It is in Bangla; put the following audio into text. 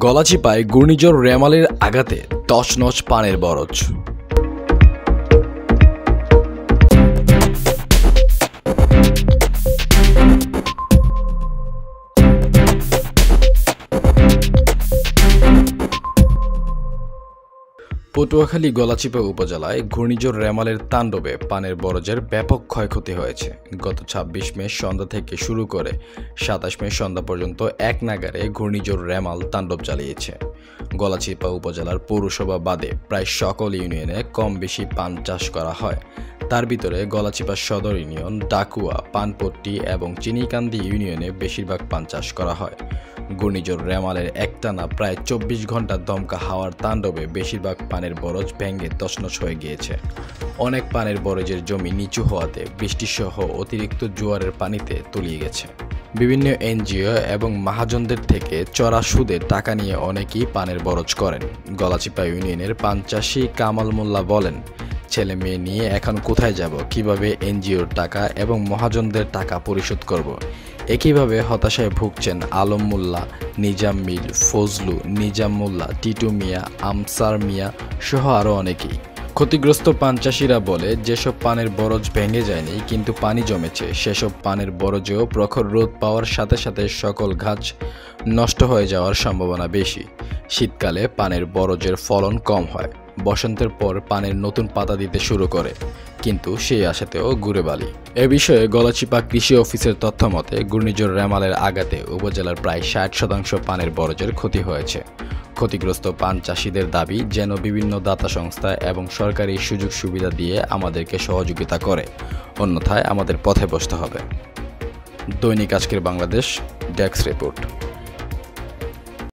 গলাচিপায় ঘূর্ণিঝড় রেমালের আঘাতে তছনছ পানের বরজ। পটুয়াখালী গলাচিপা উপজেলায় ঘূর্ণিঝড় রেমালের তাণ্ডবে পানের বরজের ব্যাপক ক্ষয়ক্ষতি হয়েছে। গত ২৬ মে সন্ধ্যা থেকে শুরু করে ২৭ মে সন্ধ্যা পর্যন্ত এক নাগাড়ে ঘূর্ণিঝড় রেমাল তাণ্ডব চালিয়েছে। গলাচিপা উপজেলার পৌরসভা বাদে প্রায় সকল ইউনিয়নে কম বেশি পান চাষ করা হয়। তার ভিতরে গলাচিপা সদর ইউনিয়ন, ডাকুয়া, পানপট্টি এবং চিনিকান্দি ইউনিয়নে বেশিরভাগ পান চাষ করা হয়। ঘূর্ণিঝড় রেমালের একটানা প্রায় ২৪ ঘন্টা দমকা হাওয়ার তাণ্ডবে বেশিরভাগ পানের বরজ ভেঙে তছনছ হয়ে গিয়েছে। অনেক পানের বরজের জমি নিচু হওয়াতে বৃষ্টিসহ অতিরিক্ত জোয়ারের পানিতে তলিয়ে গেছে। বিভিন্ন এনজিও এবং মহাজনদের থেকে চড়া সুদে টাকা নিয়ে অনেকেই পানের বরজ করেন। গলাচিপা ইউনিয়নের পান চাষি কামাল মোল্লা বলেন, ছেলে মেয়ে নিয়ে এখন কোথায় যাব, কিভাবে এনজিওর টাকা এবং মহাজনদের টাকা পরিশোধ করব। একইভাবে হতাশায় ভুগছেন আলম মোল্লা, নিজাম মিল, ফজলু, নিজাম মোল্লা, টিটু মিয়া, আমসার মিয়া সহ আরও অনেকেই। ক্ষতিগ্রস্ত পান চাষিরা বলে, যেসব পানের বরজ ভেঙে যায়নি কিন্তু পানি জমেছে, সেসব পানের বরজেও প্রখর রোদ পাওয়ার সাথে সাথে সকল গাছ নষ্ট হয়ে যাওয়ার সম্ভাবনা বেশি। শীতকালে পানের বরজের ফলন কম হয়, বসন্তের পর পানের নতুন পাতা দিতে শুরু করে, কিন্তু সেই আশাতেও ঘুরে বালি। এ বিষয়ে গলাচিপা কৃষি অফিসের তথ্য মতে ঘূর্ণিঝড় রেমালের আঘাতে উপজেলার প্রায় ৬০% পানের বরজের ক্ষতি হয়েছে। ক্ষতিগ্রস্ত পান চাষিদের দাবি যেন বিভিন্ন দাতা সংস্থা এবং সরকারি সুযোগ সুবিধা দিয়ে আমাদেরকে সহযোগিতা করে, অন্যথায় আমাদের পথে বসতে হবে। দৈনিক আজকের বাংলাদেশ, ডেস্ক রিপোর্ট।